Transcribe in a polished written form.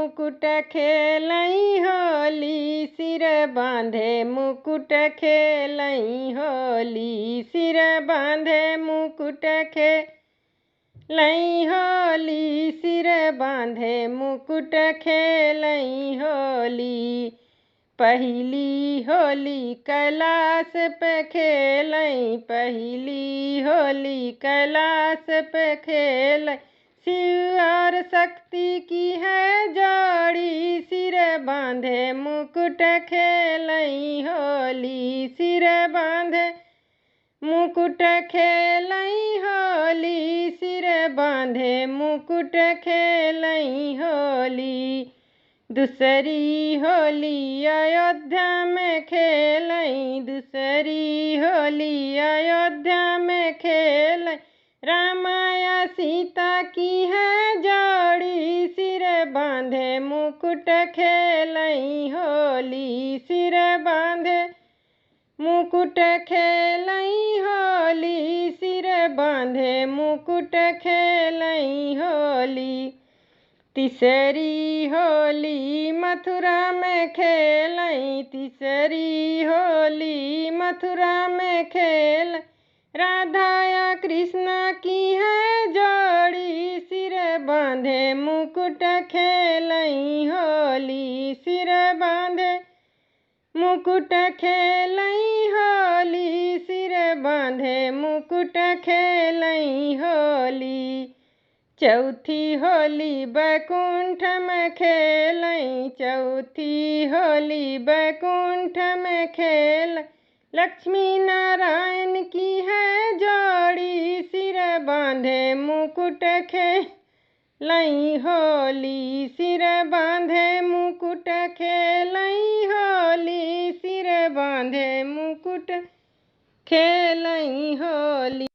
मुकुट खेलई होली, सिर बांधे मुकुट खेलई होली, सिर बांधे मुकुट खेलई होली, सिर बांधे मुकुट खेलई होली। पहली होली कैलाश पे खेलई, पहली होली कैलाश पे खेलई, शिव और शक्ति की है जोड़ी, सिर बांधे मुकुट खेलई होली, सिर बांधे मुकुट खेलई होली, सिर बांधे मुकुट खेलई होली। दूसरी होली अयोध्या में खेलई, दूसरी होली अयोध्या में खेलई, रामाया सीता की है जोड़ी, सिर बांधे मुकुट खेलई होली, सिर बांधे मुकुट खेलई होली, सिर बांधे मुकुट खेलई होली। तीसरी होली मथुरा में खेलई, तीसरी होली मथुरा में खेल, राधा या कृष्ण की है जोड़ी, सिर बांधे मुकुट खेलई होली, सिर बांधे मुकुट खेलई होली, सिर बांधे मुकुट खेलई होली। चौथी होली बैकुंठ में खेलई, चौथी होली बैकुंठ में खेल, लक्ष्मी नारायण की है जोड़ी, सिर बांधे मुकुट खेलई होली, सिर बांधे मुकुट खेलई होली, सिर बांधे मुकुट खेलई होली।